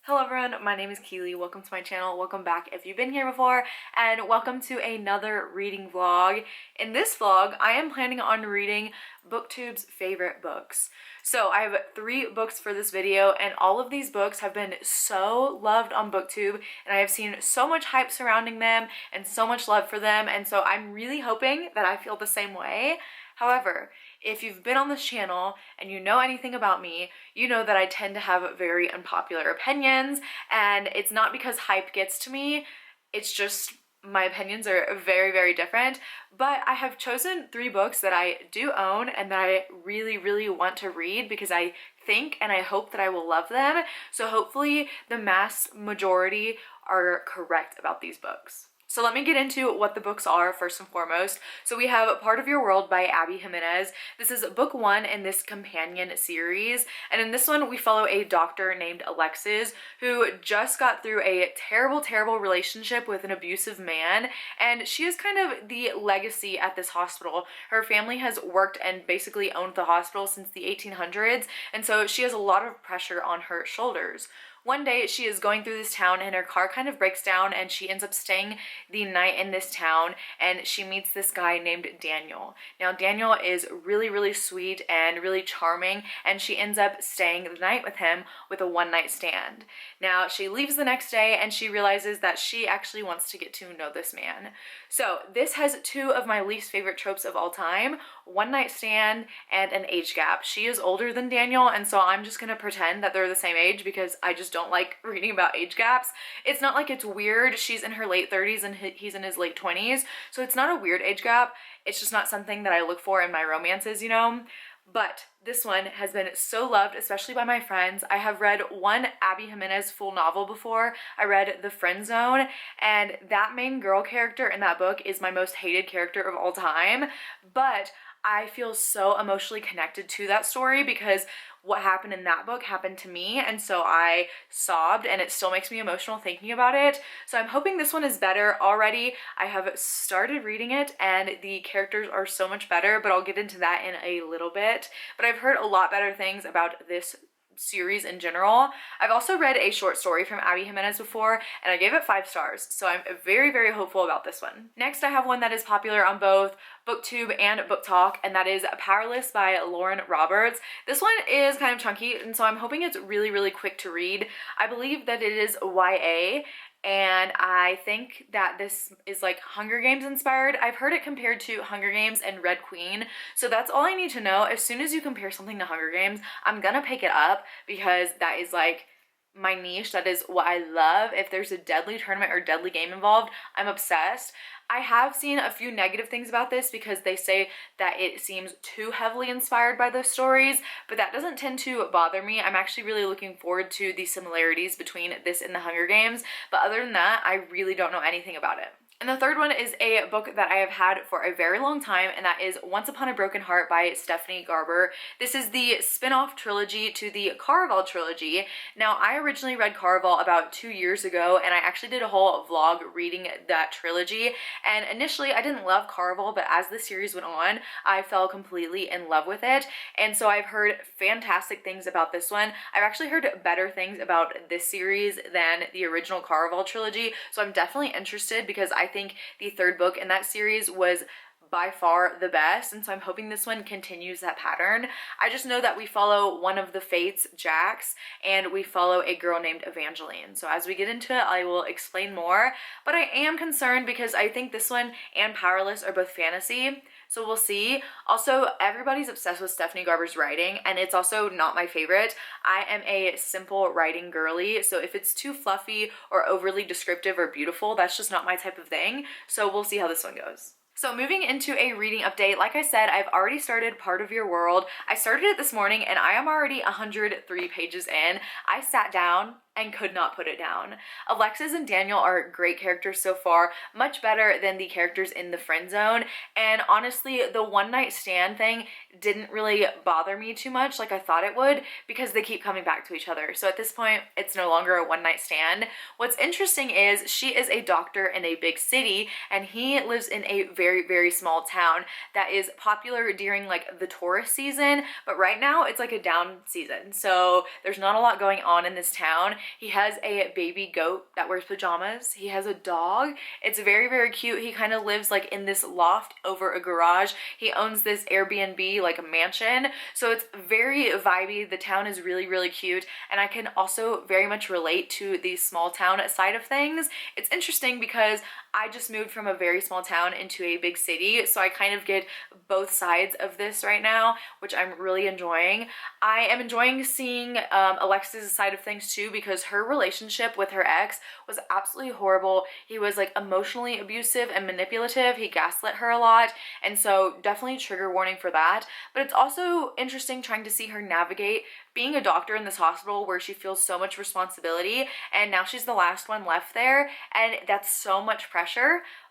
Hello everyone, my name is Keely. Welcome to my channel. Welcome back if you've been here before, and welcome to another reading vlog. In this vlog, I am planning on reading BookTube's favorite books. So I have 3 books for this video, and all of these books have been so loved on BookTube, and I have seen so much hype surrounding them and so much love for them, and so I'm really hoping that I feel the same way. However, if you've been on this channel and you know anything about me, you know that I tend to have very unpopular opinions, and it's not because hype gets to me, it's just my opinions are very, very different. But I have chosen 3 books that I do own and that I really, really want to read because I think and I hope that I will love them. So hopefully the mass majority are correct about these books. So let me get into what the books are first and foremost. So we have Part of Your World by Abby Jimenez. This is book 1 in this companion series. And in this one, we follow a doctor named Alexis who just got through a terrible, terrible relationship with an abusive man. And she is kind of the legacy at this hospital. Her family has worked and basically owned the hospital since the 1800s. And so she has a lot of pressure on her shoulders. One day she is going through this town and her car kind of breaks down and she ends up staying the night in this town, and she meets this guy named Daniel. Now Daniel is really, really sweet and really charming, and she ends up staying the night with him with a one-night stand. Now she leaves the next day and she realizes that she actually wants to get to know this man. So this has 2 of my least favorite tropes of all time: one-night stand and an age gap. She is older than Daniel, and so I'm just gonna pretend that they're the same age because I just don't like reading about age gaps. It's not like it's weird. She's in her late 30s and he's in his late 20s, so it's not a weird age gap. It's just not something that I look for in my romances, you know? But this one has been so loved, especially by my friends. I have read one Abby Jimenez full novel before. I read The Friend Zone, and that main girl character in that book is my most hated character of all time. But I feel so emotionally connected to that story because what happened in that book happened to me, and so I sobbed, and it still makes me emotional thinking about it. So I'm hoping this one is better. Already I have started reading it and the characters are so much better, but I'll get into that in a little bit. But I've heard a lot better things about this series in general. I've also read a short story from Abby Jimenez before, and I gave it 5 stars, so I'm very, very hopeful about this one. Next, I have one that is popular on both BookTube and BookTok, and that is Powerless by Lauren Roberts. This one is kind of chunky, and so I'm hoping it's really, really quick to read. I believe that it is YA, and I think that this is like Hunger Games inspired. I've heard it compared to Hunger Games and Red Queen, so that's all I need to know. As soon as you compare something to Hunger Games, I'm gonna pick it up because that is like my niche. That is what I love. If there's a deadly tournament or deadly game involved, I'm obsessed. I have seen a few negative things about this because they say that it seems too heavily inspired by those stories, but that doesn't tend to bother me. I'm actually really looking forward to the similarities between this and the Hunger Games, but other than that, I really don't know anything about it. And the third one is a book that I have had for a very long time, and that is Once Upon a Broken Heart by Stephanie Garber. This is the spin-off trilogy to the Caraval trilogy. Now, I originally read Caraval about 2 years ago, and I actually did a whole vlog reading that trilogy. And initially, I didn't love Caraval, but as the series went on, I fell completely in love with it. And so I've heard fantastic things about this one. I've actually heard better things about this series than the original Caraval trilogy, so I'm definitely interested because I think the 3rd book in that series was by far the best, and so I'm hoping this one continues that pattern. I just know that we follow one of the Fates, Jax, and we follow a girl named Evangeline. So as we get into it, I will explain more, but I am concerned because I think this one and Powerless are both fantasy, so we'll see. Also, everybody's obsessed with Stephanie Garber's writing, and it's also not my favorite. I am a simple writing girly, so if it's too fluffy or overly descriptive or beautiful, that's just not my type of thing. So we'll see how this one goes. So moving into a reading update, like I said, I've already started Part of Your World. I started it this morning and I am already 103 pages in. I sat down and could not put it down. Alexis and Daniel are great characters so far, much better than the characters in The Friend Zone, and honestly, the one-night stand thing didn't really bother me too much like I thought it would because they keep coming back to each other. So at this point, it's no longer a one-night stand. What's interesting is she is a doctor in a big city and he lives in a very, very small town that is popular during like the tourist season, but right now it's like a down season. So there's not a lot going on in this town, He has a baby goat that wears pajamas. He has a dog. It's very, very cute. He kind of lives like in this loft over a garage. He owns this Airbnb, like a mansion. So it's very vibey. The town is really, really cute. And I can also very much relate to the small town side of things. It's interesting because I just moved from a very small town into a big city, so I kind of get both sides of this right now, which I'm really enjoying. I am enjoying seeing Alexis's side of things too, because her relationship with her ex was absolutely horrible. He was like emotionally abusive and manipulative. He gaslit her a lot, and so definitely trigger warning for that. But it's also interesting trying to see her navigate being a doctor in this hospital where she feels so much responsibility, and now she's the last one left there, and that's so much pressure.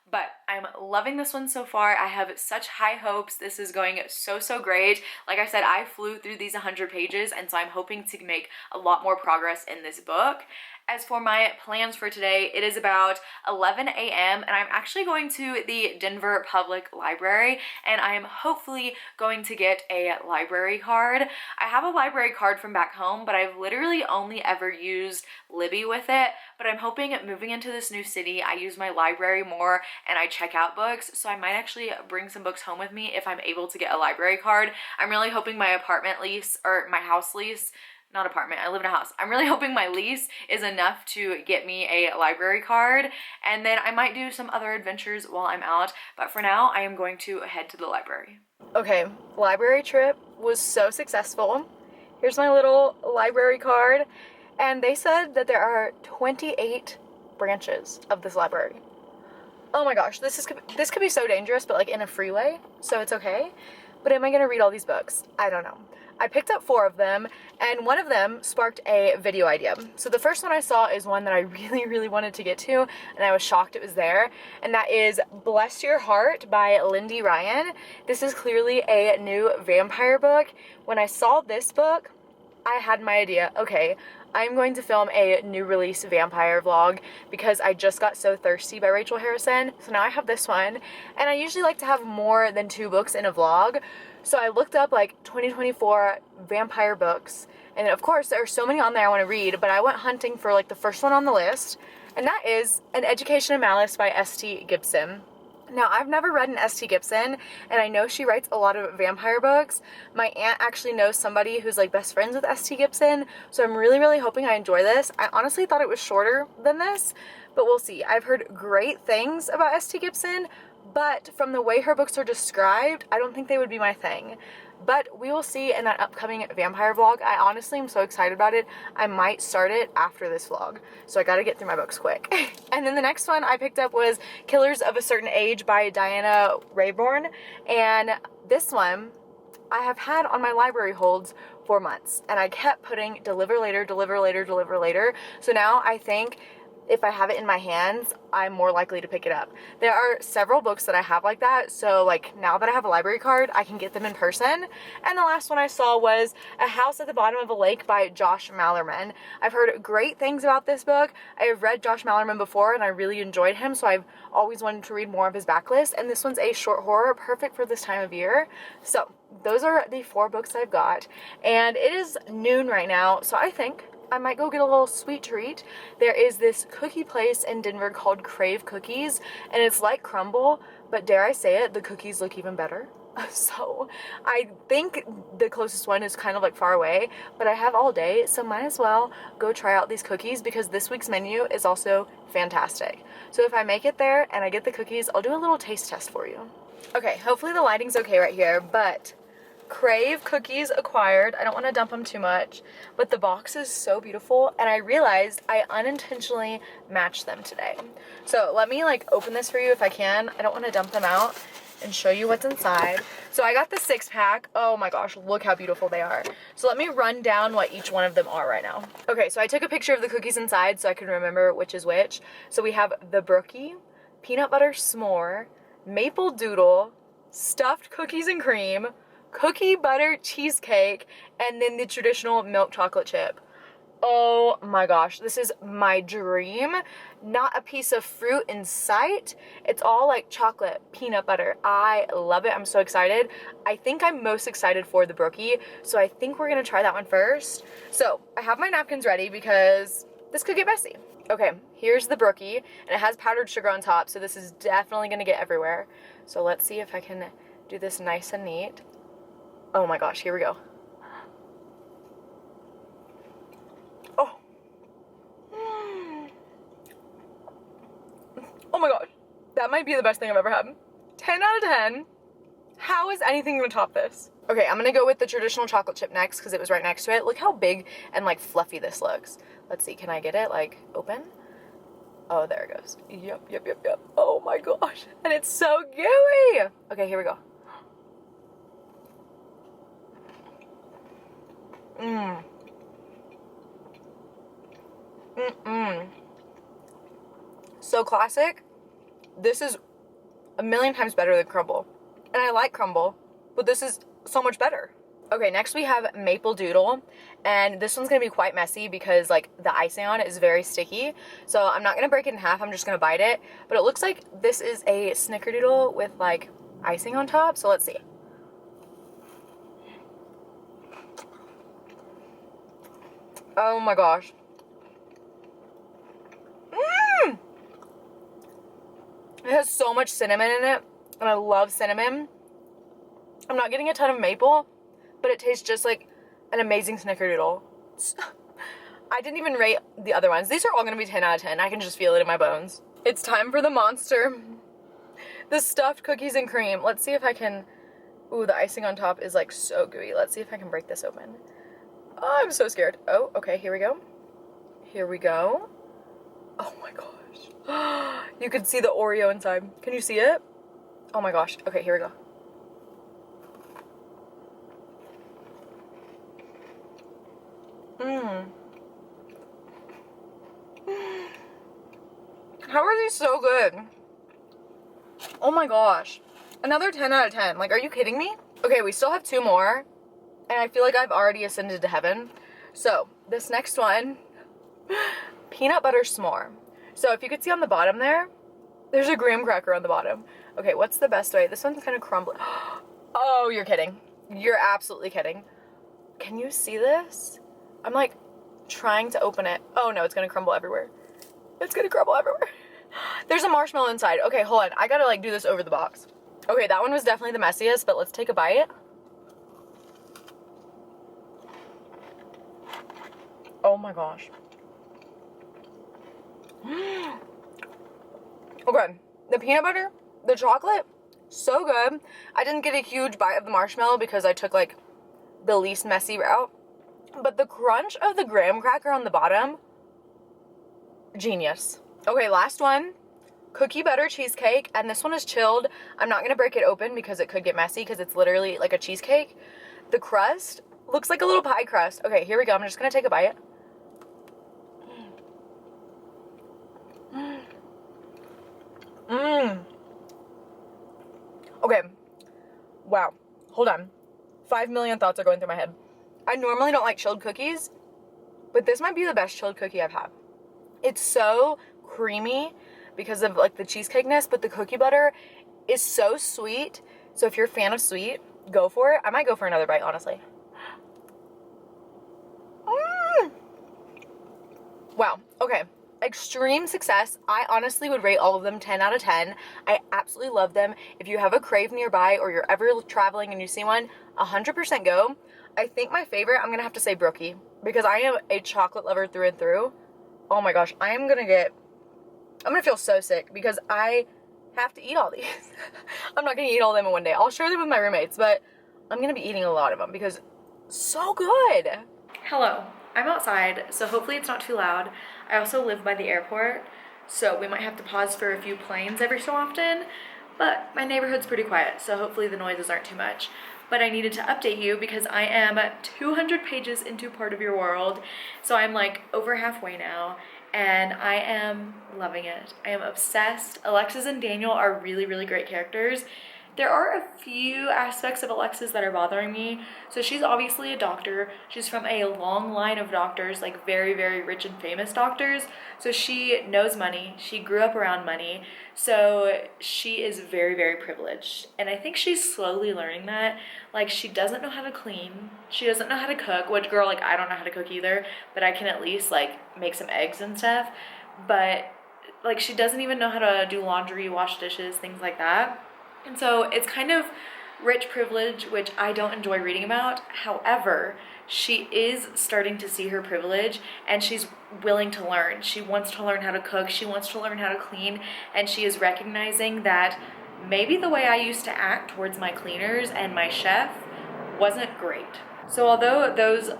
But I'm loving this one so far. I have such high hopes. This is going so, so great. Like I said, I flew through these 100 pages, and so I'm hoping to make a lot more progress in this book. As for my plans for today, it is about 11 a.m. and I'm actually going to the Denver Public Library, and I am hopefully going to get a library card. I have a library card from back home, but I've literally only ever used Libby with it. But I'm hoping moving into this new city, I use my library more and I check out books. So I might actually bring some books home with me if I'm able to get a library card. I'm really hoping my apartment lease, or my house lease, not apartment, I live in a house. I'm really hoping my lease is enough to get me a library card, and then I might do some other adventures while I'm out, but for now I am going to head to the library. Okay, library trip was so successful. Here's my little library card, and they said that there are 28 branches of this library. Oh my gosh, this could be so dangerous, but like in a freeway, so it's okay. But am I gonna read all these books? I don't know. I picked up 4 of them, and one of them sparked a video idea. So the first one I saw is one that I really, really wanted to get to, and I was shocked it was there, and that is Bless Your Heart by Lindy Ryan. This is clearly a new vampire book. When I saw this book, I had my idea. Okay, I'm going to film a new release vampire vlog because I just got So Thirsty by Rachel Harrison. So now I have this one, and I usually like to have more than 2 books in a vlog. So I looked up like 2024 vampire books, and of course there are so many on there I want to read, but I went hunting for like the first one on the list, and that is An Education of Malice by S.T. Gibson. Now, I've never read an S.T. Gibson, and I know she writes a lot of vampire books. My aunt actually knows somebody who's like best friends with S.T. Gibson, so I'm really, really hoping I enjoy this. I honestly thought it was shorter than this, but we'll see. I've heard great things about S.T. Gibson, but from the way her books are described, I don't think they would be my thing. But we will see in that upcoming vampire vlog. I honestly am so excited about it. I might start it after this vlog. So I gotta get through my books quick. And then the next one I picked up was Killers of a Certain Age by Diana Raybourn. And this one I have had on my library holds for months. And I kept putting deliver later, deliver later, deliver later. So now I think if I have it in my hands, I'm more likely to pick it up. There are several books that I have like that, so like now that I have a library card, I can get them in person. And the last one I saw was A House at the Bottom of a Lake by Josh Malerman. I've heard great things about this book. I have read Josh Malerman before and I really enjoyed him, so I've always wanted to read more of his backlist, and this one's a short horror, perfect for this time of year. So those are the 4 books I've got, and it is noon right now, so I think I might go get a little sweet treat. There is this cookie place in Denver called Crave Cookies, and it's like crumble, but dare I say it, the cookies look even better. So I think the closest one is kind of like far away, but I have all day, so might as well go try out these cookies because this week's menu is also fantastic. So if I make it there and I get the cookies, I'll do a little taste test for you. Okay, hopefully the lighting's okay right here, but Crave Cookies acquired. I don't want to dump them too much, but the box is so beautiful, and I realized I unintentionally matched them today. So let me like open this for you if I can. I don't want to dump them out, and show you what's inside. So I got the 6-pack. Oh my gosh, look how beautiful they are. So let me run down what each one of them are right now. Okay, so I took a picture of the cookies inside so I can remember which is which. So we have the Brookie, peanut butter s'more, maple doodle, stuffed cookies and cream, cookie butter cheesecake, and then the traditional milk chocolate chip. Oh my gosh, this is my dream. Not a piece of fruit in sight. It's all like chocolate, peanut butter. I love it. I'm so excited. I think I'm most excited for the Brookie, so I think we're gonna try that one first. So I have my napkins ready because this could get messy. Okay, here's the brookie, and it has powdered sugar on top, so this is definitely gonna get everywhere. So let's see if I can do this nice and neat. Oh my gosh, here we go. Oh. Oh my gosh, that might be the best thing I've ever had. 10 out of 10. How is anything gonna top this? Okay, I'm gonna go with the traditional chocolate chip next because it was right next to it. Look how big and like fluffy this looks. Let's see, can I get it like open? Oh, there it goes. Yep. Oh my gosh, and it's so gooey. Okay, here we go. So classic. This is a million times better than crumble. And I like crumble, but this is so much better. Okay, next we have maple doodle, and this one's gonna be quite messy because like the icing on it is very sticky. So I'm not gonna break it in half, I'm just gonna bite it. But it looks like this is a snickerdoodle with like icing on top, so let's see. Oh my gosh. It has so much cinnamon in it, and I love cinnamon. I'm not getting a ton of maple, but it tastes just like an amazing snickerdoodle. I didn't even rate the other ones. These are all gonna be 10 out of 10. I can just feel it in my bones. It's time for the monster. The stuffed cookies and cream. Let's see if I can, ooh, the icing on top is like so gooey. Let's see if I can break this open. Oh, I'm so scared. Oh, okay, here we go. Here we go. Oh my gosh. You can see the Oreo inside. Can you see it? Oh my gosh. Okay, here we go. How are these so good? Oh my gosh. Another 10 out of 10. Like, are you kidding me? Okay, we still have 2 more. And I feel like I've already ascended to heaven. So, this next one, peanut butter s'more. So if you could see on the bottom there's a graham cracker on the bottom. Okay, what's the best way? This one's kind of crumbly. Oh, you're kidding. You're absolutely kidding. Can you see this? I'm like trying to open it. Oh no, it's gonna crumble everywhere. It's gonna crumble everywhere. There's a marshmallow inside. Okay, hold on. I gotta like do this over the box. Okay, that one was definitely the messiest, but let's take a bite. Oh my gosh. Okay, the peanut butter, the chocolate, so good. I didn't get a huge bite of the marshmallow because I took like the least messy route. But the crunch of the graham cracker on the bottom, genius. Okay, last one, cookie butter cheesecake, and this one is chilled. I'm not gonna break it open because it could get messy because it's literally like a cheesecake. The crust looks like a little pie crust. Okay, here we go. I'm just gonna take a bite. Okay, wow, hold on. 5 million thoughts are going through my head. I normally don't like chilled cookies, but this might be the best chilled cookie I've had. It's so creamy because of like the cheesecakeness, but the cookie butter is so sweet. So if you're a fan of sweet, go for it. I might go for another bite, honestly. Wow, okay. Extreme success. I honestly would rate all of them 10 out of 10. I absolutely love them. If you have a Crave nearby or you're ever traveling and you see one, 100% go. I think my favorite, I'm gonna have to say brookie because I am a chocolate lover through and through. Oh my gosh, I'm gonna feel so sick because I have to eat all these. I'm not gonna eat all of them in one day. I'll share them with my roommates, but I'm gonna be eating a lot of them because so good. Hello, I'm outside, so hopefully it's not too loud. I also live by the airport, so we might have to pause for a few planes every so often, but my neighborhood's pretty quiet, so hopefully the noises aren't too much. But I needed to update you because I am 200 pages into Part of Your World, so I'm like over halfway now, and I am loving it. I am obsessed. Alexis and Daniel are really, really great characters. There are a few aspects of Alexis that are bothering me. So she's obviously a doctor. She's from a long line of doctors, like very, very rich and famous doctors. So she knows money. She grew up around money. So she is very, very privileged. And I think she's slowly learning that. Like, she doesn't know how to clean. She doesn't know how to cook, which, girl, like, I don't know how to cook either, but I can at least, like, make some eggs and stuff. But, like, she doesn't even know how to do laundry, wash dishes, things like that. And so it's kind of rich privilege, which I don't enjoy reading about. However, she is starting to see her privilege and she's willing to learn. She wants to learn how to cook. She wants to learn how to clean. And she is recognizing that maybe the way I used to act towards my cleaners and my chef wasn't great. So although those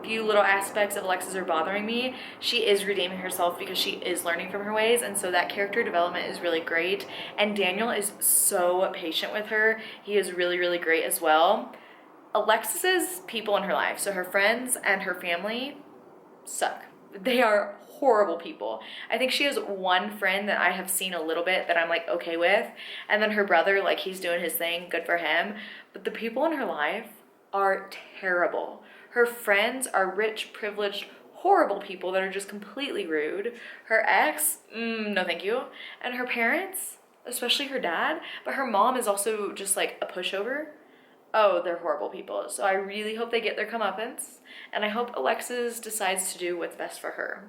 few little aspects of Alexis are bothering me, she is redeeming herself because she is learning from her ways, and so that character development is really great. And Daniel is so patient with her. He is really, really great as well. Alexis's people in her life, so her friends and her family, suck. They are horrible people. I think she has one friend that I have seen a little bit that I'm like okay with, and then her brother, like, he's doing his thing, good for him. But the people in her life are terrible. Her friends are rich, privileged, horrible people that are just completely rude. Her ex, no thank you. And her parents, especially her dad, but her mom is also just like a pushover. Oh, they're horrible people. So I really hope they get their comeuppance, and I hope Alexis decides to do what's best for her.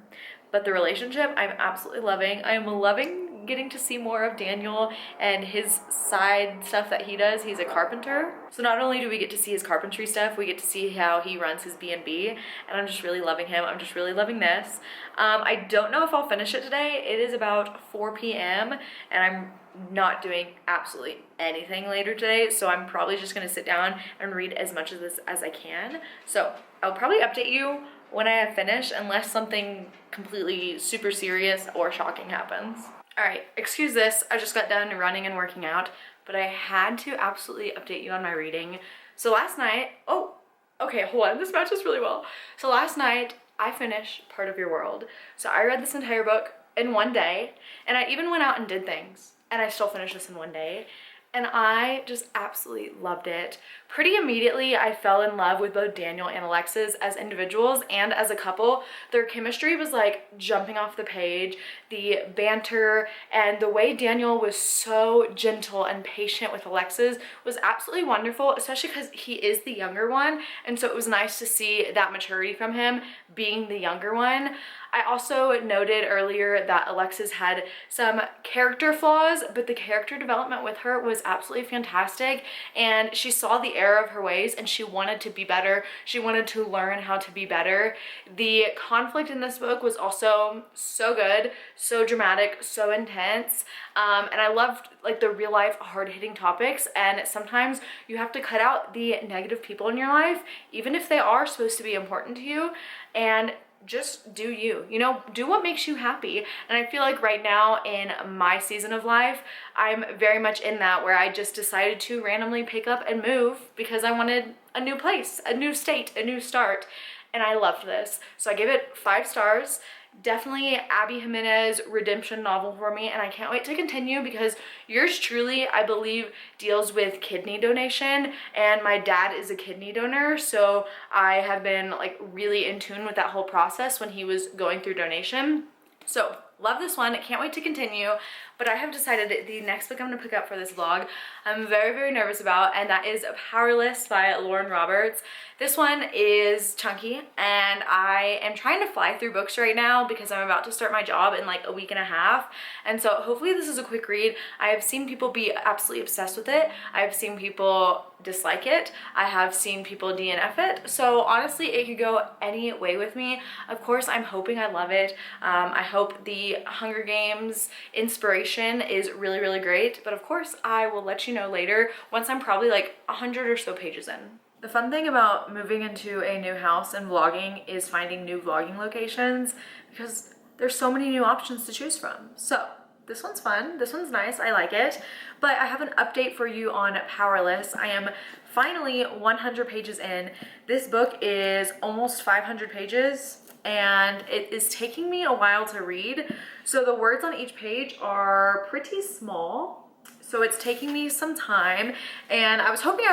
But the relationship, I'm absolutely loving. I'm loving getting to see more of Daniel and his side stuff that he does. He's a carpenter. So not only do we get to see his carpentry stuff, we get to see how he runs his B&B, and I'm just really loving him. I'm just really loving this. I don't know if I'll finish it today. It is about 4 p.m. and I'm not doing absolutely anything later today, so I'm probably just gonna sit down and read as much of this as I can. So I'll probably update you when I have finished, unless something completely super serious or shocking happens. All right, excuse this, I just got done running and working out, but I had to absolutely update you on my reading. So last night, oh, okay, hold on, this matches really well. So last night, I finished Part of Your World. So I read this entire book in one day, and I even went out and did things, and I still finished this in one day. And I just absolutely loved it. Pretty immediately, I fell in love with both Daniel and Alexis as individuals and as a couple. Their chemistry was like jumping off the page. The banter and the way Daniel was so gentle and patient with Alexis was absolutely wonderful, especially because he is the younger one. And so it was nice to see that maturity from him being the younger one. I also noted earlier that Alexis had some character flaws, but the character development with her was absolutely fantastic, and she saw the error of her ways and she wanted to be better. She wanted to learn how to be better. The conflict in this book was also so good, so dramatic, so intense, and I loved like the real life hard-hitting topics, and sometimes you have to cut out the negative people in your life, even if they are supposed to be important to you, and just do you, you know, do what makes you happy. And I feel like right now in my season of life, I'm very much in that, where I just decided to randomly pick up and move because I wanted a new place, a new state, a new start. And I loved this. So I gave it 5 stars. Definitely Abby Jimenez redemption novel for me, and I can't wait to continue because yours truly, I believe, deals with kidney donation, and my dad is a kidney donor, so I have been like really in tune with that whole process when he was going through donation. So love this one, can't wait to continue. But I have decided that the next book I'm gonna pick up for this vlog, I'm very, very nervous about, and that is Powerless by Lauren Roberts. This one is chunky, and I am trying to fly through books right now because I'm about to start my job in like a week and a half. And so hopefully this is a quick read. I have seen people be absolutely obsessed with it. I've seen people dislike it. I have seen people DNF it. So honestly, it could go any way with me. Of course, I'm hoping I love it. I hope the Hunger Games inspiration is really, really great. But of course, I will let you know later once I'm probably like 100 or so pages in. The fun thing about moving into a new house and vlogging is finding new vlogging locations because there's so many new options to choose from. So this one's fun, this one's nice, I like it. But I have an update for you on Powerless. I am finally 100 pages in. This book is almost 500 pages and it is taking me a while to read. So the words on each page are pretty small. So it's taking me some time, and I was hoping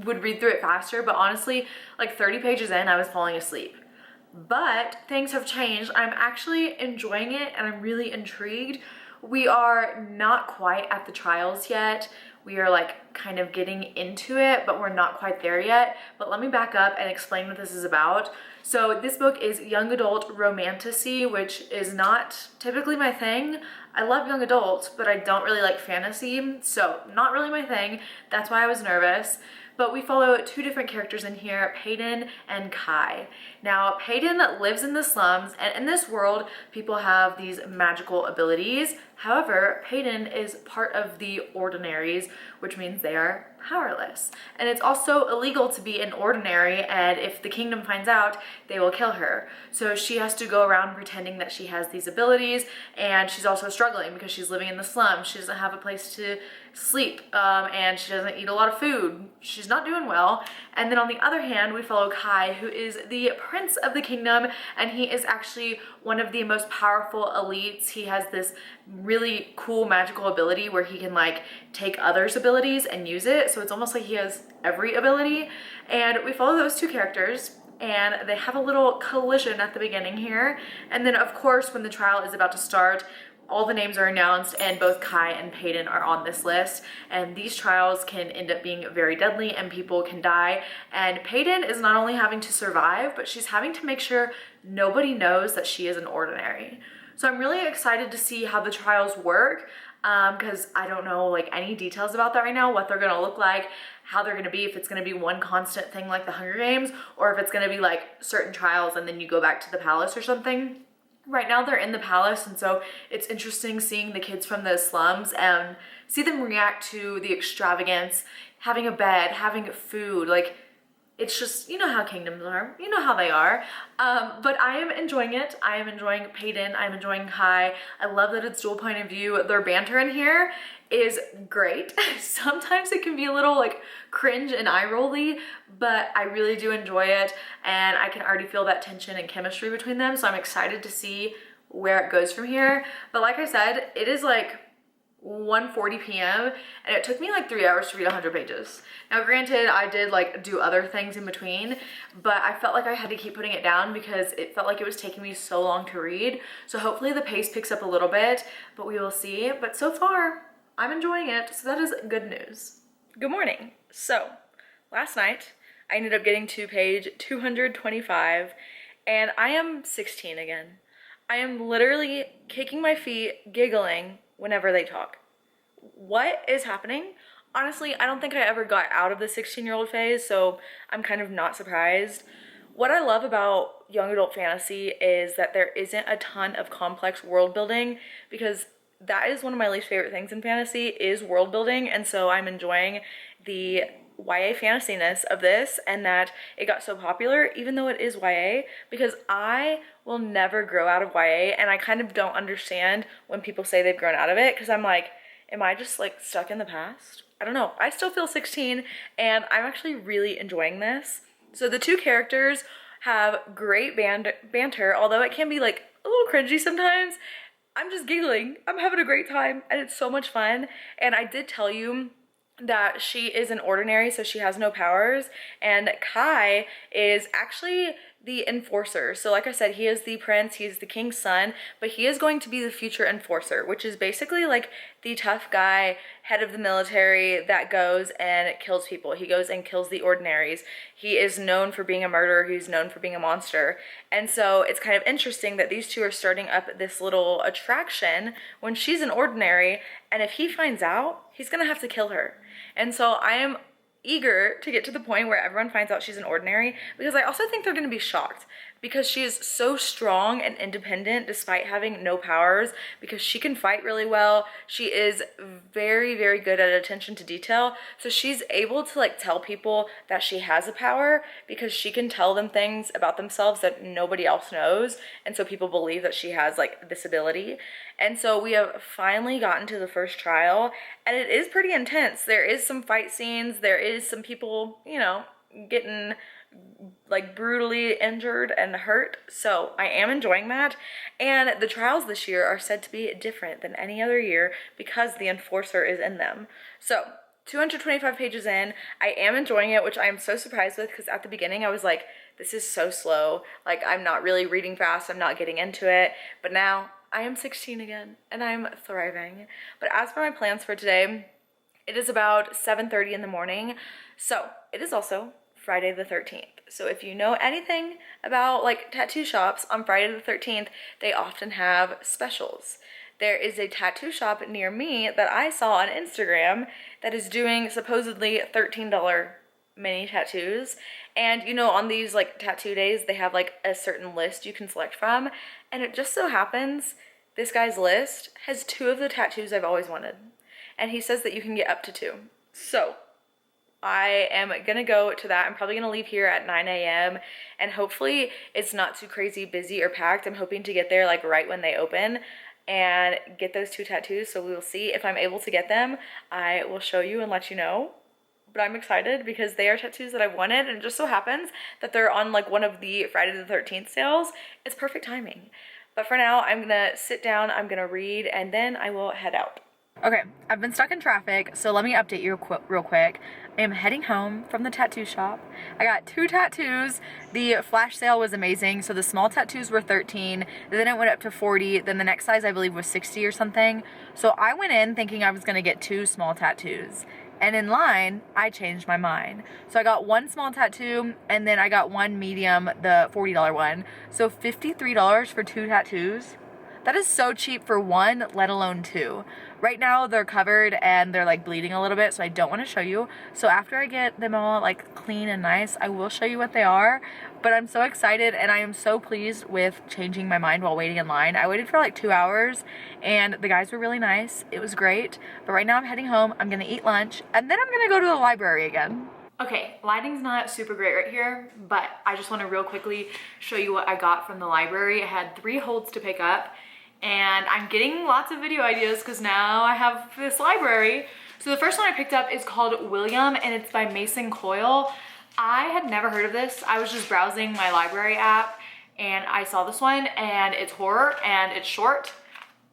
would read through it faster, but honestly, like 30 pages in, I was falling asleep. But things have changed. I'm actually enjoying it, and I'm really intrigued. We are not quite at the trials yet. We are like kind of getting into it, but we're not quite there yet. But let me back up and explain what this is about. So this book is young adult romantasy, which is not typically my thing. I love young adult, but I don't really like fantasy, so not really my thing. That's why I was nervous. But we follow two different characters in here, Peyton and Kai. Now, Peyton lives in the slums, and in this world, people have these magical abilities. However, Peyton is part of the ordinaries, which means they are powerless. And it's also illegal to be an ordinary, and if the kingdom finds out, they will kill her. So she has to go around pretending that she has these abilities, and she's also struggling because she's living in the slums. She doesn't have a place to sleep, and she doesn't eat a lot of food. She's not doing well. And then on the other hand, we follow Kai, who is the prince of the kingdom, and he is actually one of the most powerful elites. He has this really cool magical ability where he can like take others' abilities and use it. So it's almost like he has every ability. And we follow those two characters, and they have a little collision at the beginning here. And then of course, when the trial is about to start, all the names are announced, and both Kai and Peyton are on this list. And these trials can end up being very deadly, and people can die. And Peyton is not only having to survive, but she's having to make sure nobody knows that she is an ordinary. So I'm really excited to see how the trials work, because I don't know like any details about that right now, what they're gonna look like, how they're gonna be, if it's gonna be one constant thing like the Hunger Games, or if it's gonna be like certain trials and then you go back to the palace or something. Right now they're in the palace, and so it's interesting seeing the kids from the slums and see them react to the extravagance, having a bed, having food. Like, it's just, you know how kingdoms are, you know how they are. But I am enjoying it. I am enjoying Peyton, I'm enjoying Kai. I love that it's dual point of view. Their banter in here is great. Sometimes it can be a little like cringe and eye-rolly, but I really do enjoy it, and I can already feel that tension and chemistry between them, so I'm excited to see where it goes from here. But like I said, it is like 1:40 p.m. and it took me like 3 hours to read 100 pages. Now granted, I did like do other things in between, but I felt like I had to keep putting it down because it felt like it was taking me so long to read. So hopefully the pace picks up a little bit, but we will see. But so far, I'm enjoying it, so that is good news. Good morning. So last night I ended up getting to page 225, and I am 16 again. I am literally kicking my feet, giggling whenever they talk. What is happening? Honestly, I don't think I ever got out of the 16-year-old phase, so I'm kind of not surprised. What I love about young adult fantasy is that there isn't a ton of complex world building, because that is one of my least favorite things in fantasy is world building, and so I'm enjoying the YA fantasy-ness of this, and that it got so popular even though it is YA, because I will never grow out of YA, and I kind of don't understand when people say they've grown out of it, because I'm like, am I just like stuck in the past? I don't know. I still feel 16, and I'm actually really enjoying this. So the two characters have great banter, although it can be like a little cringy sometimes. I'm just giggling. I'm having a great time, and it's so much fun. And I did tell you that she is an ordinary, so she has no powers, and Kai is actually the enforcer. So like I said, he is the prince, he's the king's son, but he is going to be the future enforcer, which is basically like the tough guy, head of the military that goes and kills people. He goes and kills the ordinaries. He is known for being a murderer, he's known for being a monster. And so it's kind of interesting that these two are starting up this little attraction when she's an ordinary, and if he finds out, he's gonna have to kill her. And so I am eager to get to the point where everyone finds out she's an ordinary, because I also think they're going to be shocked, because she is so strong and independent despite having no powers, because she can fight really well. She is very, very good at attention to detail. So she's able to like tell people that she has a power, because she can tell them things about themselves that nobody else knows. And so people believe that she has like this ability. And so we have finally gotten to the first trial, and it is pretty intense. There is some fight scenes. There is some people, you know, getting like brutally injured and hurt. So I am enjoying that. And the trials this year are said to be different than any other year because the enforcer is in them. So 225 pages in, I am enjoying it, which I am so surprised with because at the beginning I was like, this is so slow. Like I'm not really reading fast, I'm not getting into it. But now I am 16 again and I'm thriving. But as for my plans for today, it is about 7:30 in the morning. So it is also Friday the 13th. So if you know anything about like tattoo shops on Friday the 13th, they often have specials. There is a tattoo shop near me that I saw on Instagram that is doing supposedly $13 mini tattoos. And you know, on these like tattoo days, they have like a certain list you can select from. And it just so happens this guy's list has 2 of the tattoos I've always wanted. And he says that you can get up to 2. So I am gonna go to that. I'm probably gonna leave here at 9 a.m. and hopefully it's not too crazy busy or packed. I'm hoping to get there like right when they open and get those 2 tattoos. So we will see if I'm able to get them. I will show you and let you know. But I'm excited because they are tattoos that I've wanted, and it just so happens that they're on like one of the Friday the 13th sales. It's perfect timing. But for now, I'm gonna sit down, I'm gonna read, and then I will head out. Okay, I've been stuck in traffic, so let me update you real quick. I am heading home from the tattoo shop. I got 2 tattoos. The flash sale was amazing. So the small tattoos were 13, then it went up to 40, then the next size I believe was 60 or something. So I went in thinking I was gonna get 2 small tattoos. And in line, I changed my mind. So I got 1 small tattoo, and then I got 1 medium, the $40 one. So $53 for 2 tattoos. That is so cheap for 1, let alone 2. Right now they're covered and they're like bleeding a little bit, so I don't want to show you. So after I get them all like clean and nice, I will show you what they are. But I'm so excited and I am so pleased with changing my mind while waiting in line. I waited for like 2 hours and the guys were really nice. It was great. But right now I'm heading home. I'm gonna eat lunch and then I'm gonna go to the library again. Okay, lighting's not super great right here, but I just want to real quickly show you what I got from the library. I had 3 holds to pick up. And I'm getting lots of video ideas because now I have this library. So the first one I picked up is called William and it's by Mason Coyle. I had never heard of this. I was just browsing my library app and I saw this one and it's horror and it's short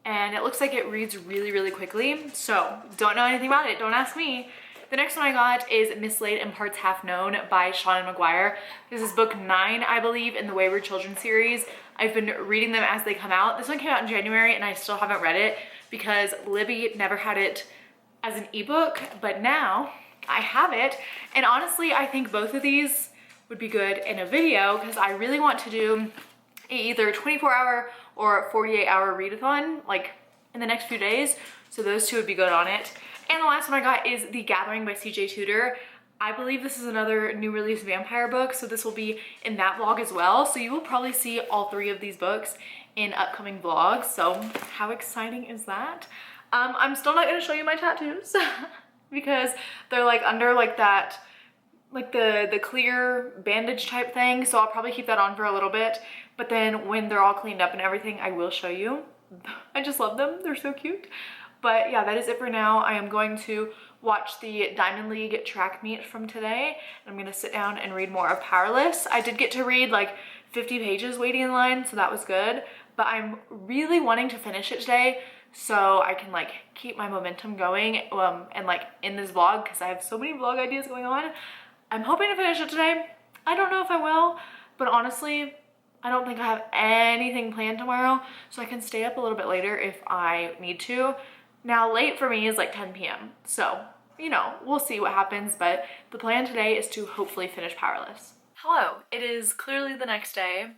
and it looks like it reads really, really quickly. So don't know anything about it, don't ask me. The next one I got is Mislaid and Parts Half Known by Sean McGuire. This is book 9, I believe, in the Wayward Children series. I've been reading them as they come out. This one came out in January and I still haven't read it because Libby never had it as an ebook, but now I have it. And honestly, I think both of these would be good in a video because I really want to do either 24-hour or 48-hour readathon like in the next few days. So those 2 would be good on it. And the last one I got is The Gathering by CJ Tudor. I believe this is another new release vampire book, so this will be in that vlog as well. So you will probably see all 3 of these books in upcoming vlogs. So how exciting is that? I'm still not gonna show you my tattoos because they're like under like that, like the clear bandage type thing. So I'll probably keep that on for a little bit. But then when they're all cleaned up and everything, I will show you. I just love them, they're so cute. But yeah, that is it for now. I am going to watch the Diamond League track meet from today. I'm gonna sit down and read more of Powerless. I did get to read like 50 pages waiting in line, so that was good. But I'm really wanting to finish it today so I can like keep my momentum going and like in this vlog because I have so many vlog ideas going on. I'm hoping to finish it today. I don't know if I will, but honestly, I don't think I have anything planned tomorrow, so I can stay up a little bit later if I need to. Now, late for me is like 10 p.m. So, you know, we'll see what happens, but the plan today is to hopefully finish Powerless. Hello, it is clearly the next day,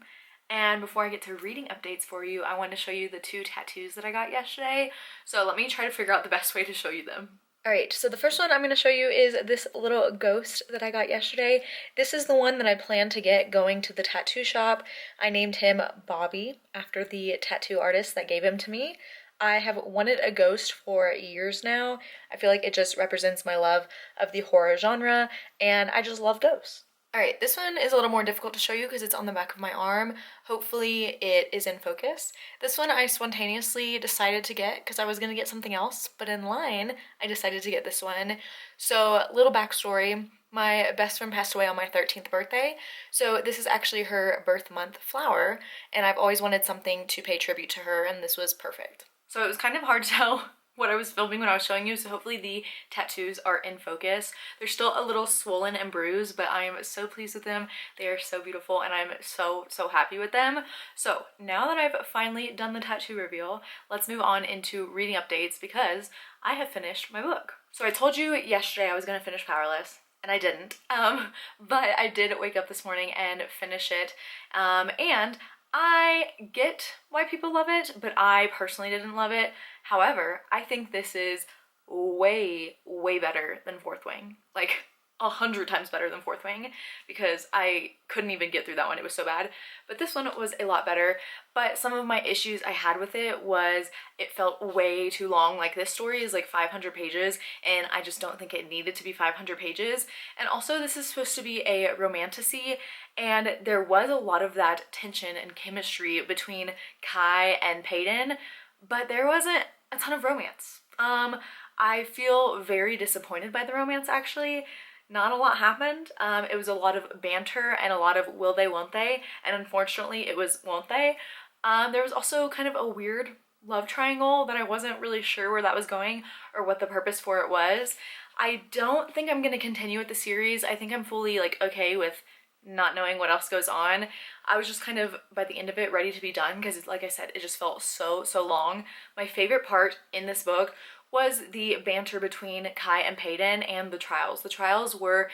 and before I get to reading updates for you, I want to show you the 2 tattoos that I got yesterday. So let me try to figure out the best way to show you them. Alright, so the first one I'm going to show you is this little ghost that I got yesterday. This is the one that I plan to get going to the tattoo shop. I named him Bobby after the tattoo artist that gave him to me. I have wanted a ghost for years now. I feel like it just represents my love of the horror genre, and I just love ghosts. Alright, this one is a little more difficult to show you because it's on the back of my arm. Hopefully it is in focus. This one I spontaneously decided to get because I was going to get something else, but in line I decided to get this one. So, little backstory. My best friend passed away on my 13th birthday, so this is actually her birth month flower, and I've always wanted something to pay tribute to her, and this was perfect. So it was kind of hard to tell what I was filming when I was showing you, so hopefully the tattoos are in focus. They're still a little swollen and bruised, but I am so pleased with them. They are so beautiful, and I'm so happy with them. So now that I've finally done the tattoo reveal, let's move on into reading updates because I have finished my book. So I told you yesterday I was gonna finish Powerless, and I didn't, but I did wake up this morning and finish it, and I get why people love it, but I personally didn't love it. However, I think this is way better than Fourth Wing, like 100 times better than Fourth Wing, because I couldn't even get through that one. It was so bad. But this one was a lot better. But some of my issues I had with it was it felt way too long. Like, this story is like 500 pages, and I just don't think it needed to be 500 pages. And also, this is supposed to be a romantasy, and there was a lot of that tension and chemistry between Kai and Peyton, but there wasn't a ton of romance. I feel very disappointed by the romance, actually. Not a lot happened. It was a lot of banter and a lot of will they, won't they, and unfortunately it was won't they. There was also kind of a weird love triangle that I wasn't really sure where that was going or what the purpose for it was. I don't think I'm going to continue with the series. I think I'm fully like okay with not knowing what else goes on. I was just kind of by the end of it ready to be done because, like I said, it just felt so long. My favorite part in this book was the banter between Kai and Peyton and the trials. The trials were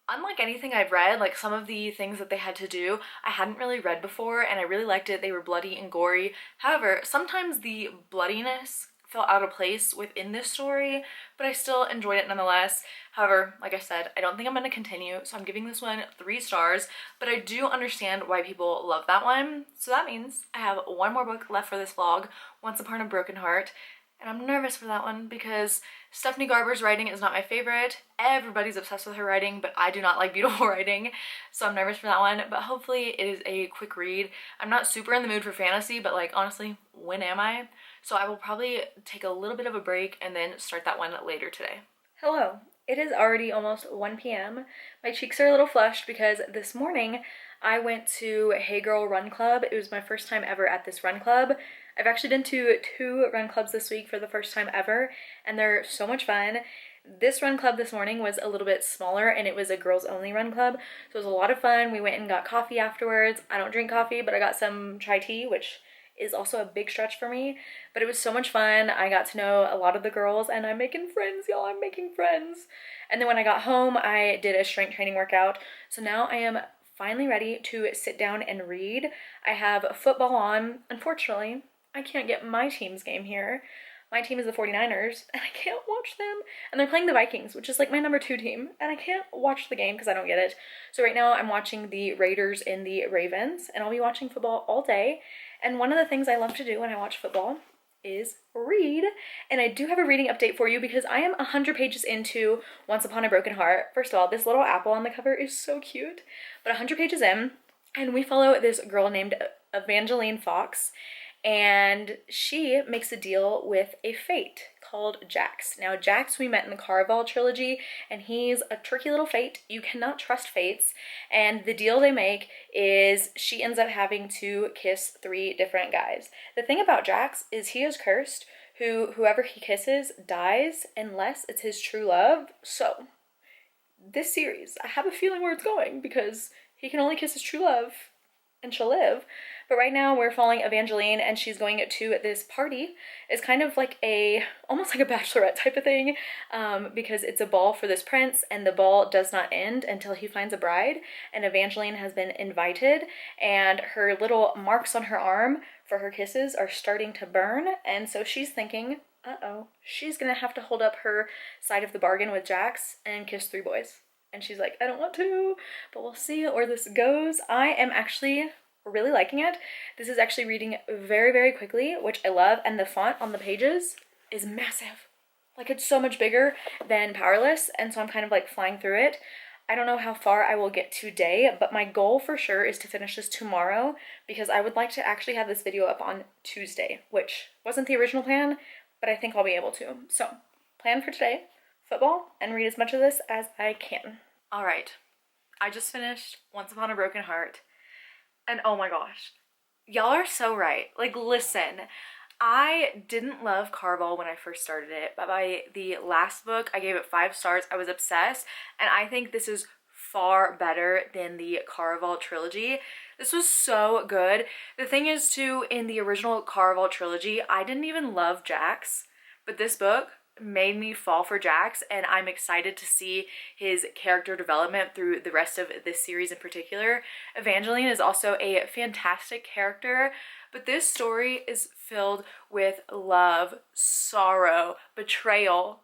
unlike anything I've read. Like, some of the things that they had to do I hadn't really read before, and I really liked it. They were bloody and gory. However, sometimes the bloodiness felt out of place within this story, but I still enjoyed it nonetheless. However, like I said, I don't think I'm going to continue, so I'm giving this one 3 stars, but I do understand why people love that one. So that means I have one more book left for this vlog, Once Upon a Broken Heart. And I'm nervous for that one because Stephanie Garber's writing is not my favorite. Everybody's obsessed with her writing, but I do not like beautiful writing, so I'm nervous for that one. But hopefully it is a quick read. I'm not super in the mood for fantasy, but like, honestly, when am I? So I will probably take a little bit of a break and then start that one later today. Hello. It is already almost 1 p.m. My cheeks are a little flushed because this morning I went to Hey Girl Run Club. It was my first time ever at this run club. I've actually been to 2 run clubs this week for the first time ever, and they're so much fun. This run club this morning was a little bit smaller, and it was a girls only run club, so it was a lot of fun. We went and got coffee afterwards. I don't drink coffee, but I got some chai tea, which is also a big stretch for me, but it was so much fun. I got to know a lot of the girls, and I'm making friends, y'all. I'm making friends. And then when I got home, I did a strength training workout, so now I am finally ready to sit down and read. I have football on. Unfortunately, I can't get my team's game here. My team is the 49ers, and I can't watch them. And they're playing the Vikings, which is like my number 2 team, and I can't watch the game because I don't get it. So right now I'm watching the Raiders and the Ravens, and I'll be watching football all day. And one of the things I love to do when I watch football is read. And I do have a reading update for you because I am 100 pages into Once Upon a Broken Heart. First of all, this little apple on the cover is so cute. But 100 pages in, and we follow this girl named Evangeline Fox, and she makes a deal with a fate called Jax. Now, Jax we met in the Caraval trilogy, and he's a tricky little fate. You cannot trust fates, and the deal they make is she ends up having to kiss 3 different guys. The thing about Jax is he is cursed. Whoever he kisses dies unless it's his true love. So, this series, I have a feeling where it's going because he can only kiss his true love and she'll live. But right now we're following Evangeline, and she's going to this party. It's kind of like almost like a bachelorette type of thing, because it's a ball for this prince, and the ball does not end until he finds a bride. And Evangeline has been invited, and her little marks on her arm for her kisses are starting to burn. And so she's thinking, uh-oh, she's gonna have to hold up her side of the bargain with Jax and kiss 3 boys. And she's like, I don't want to, but we'll see where this goes. I am actually really liking it. This is actually reading very quickly, which I love, and the font on the pages is massive. Like, it's so much bigger than Powerless, and so I'm kind of like flying through it. I don't know how far I will get today, but my goal for sure is to finish this tomorrow because I would like to actually have this video up on Tuesday, which wasn't the original plan, but I think I'll be able to. So, plan for today, football, and read as much of this as I can. All right, I just finished Once Upon a Broken Heart, and oh my gosh, y'all are so right. Like, listen, I didn't love Caraval when I first started it, but by the last book, I gave it 5 stars. I was obsessed, and I think this is far better than the Caraval trilogy. This was so good. The thing is, too, in the original Caraval trilogy, I didn't even love Jax, but this book made me fall for Jax, and I'm excited to see his character development through the rest of this series in particular. Evangeline is also a fantastic character, but this story is filled with love, sorrow, betrayal,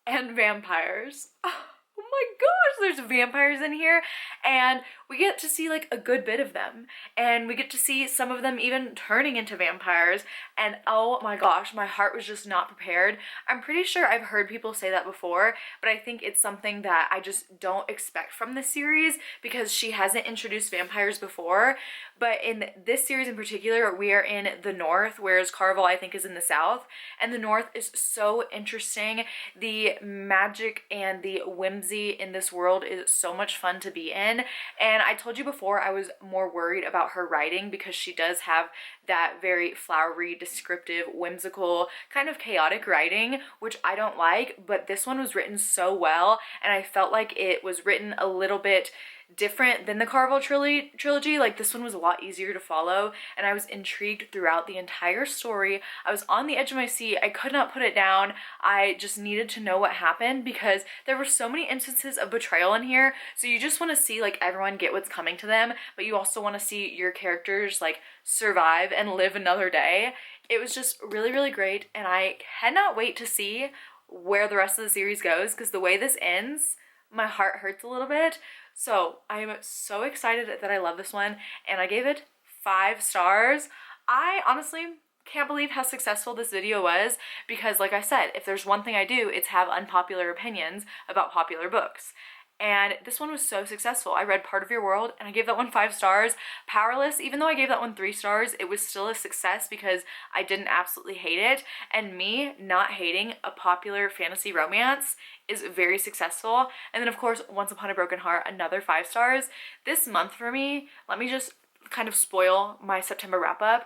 and vampires. Oh my gosh, there's vampires in here, and we get to see like a good bit of them, and we get to see some of them even turning into vampires, and oh my gosh, my heart was just not prepared. I'm pretty sure I've heard people say that before, but I think it's something that I just don't expect from this series because she hasn't introduced vampires before. But in this series in particular, we are in the north, whereas Caraval, I think, is in the south, and the north is so interesting. The magic and the whimsy in this world is so much fun to be in, and I told you before I was more worried about her writing because she does have that very flowery, descriptive, whimsical, kind of chaotic writing, which I don't like, but this one was written so well, and I felt like it was written a little bit different than the Caraval trilogy. Like, this one was a lot easier to follow, and I was intrigued throughout the entire story. I was on the edge of my seat. I could not put it down. I just needed to know what happened because there were so many instances of betrayal in here. So you just want to see like everyone get what's coming to them, but you also want to see your characters like survive and live another day. It was just really, really great, and I cannot wait to see where the rest of the series goes because the way this ends, my heart hurts a little bit. So I am so excited that I love this one, and I gave it 5 stars. I honestly can't believe how successful this video was because, like I said, if there's one thing I do, it's have unpopular opinions about popular books. And this one was so successful. I read Part of Your World, and I gave that one 5 stars. Powerless, even though I gave that one 3 stars, it was still a success because I didn't absolutely hate it. And me not hating a popular fantasy romance is very successful. And then, of course, Once Upon a Broken Heart, another 5 stars. This month for me, let me just kind of spoil my September wrap-up,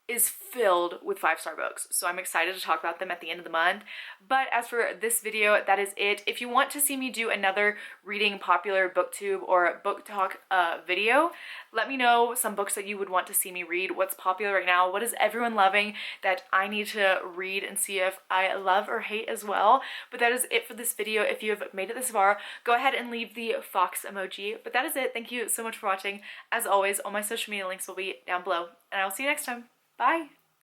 is filled with 5-star books. So I'm excited to talk about them at the end of the month. But as for this video, that is it. If you want to see me do another reading popular booktube or book talk video, let me know some books that you would want to see me read. What's popular right now? What is everyone loving that I need to read and see if I love or hate as well? But that is it for this video. If you have made it this far, go ahead and leave the fox emoji. But that is it. Thank you so much for watching. As always, all my social media links will be down below, and I will see you next time. Bye!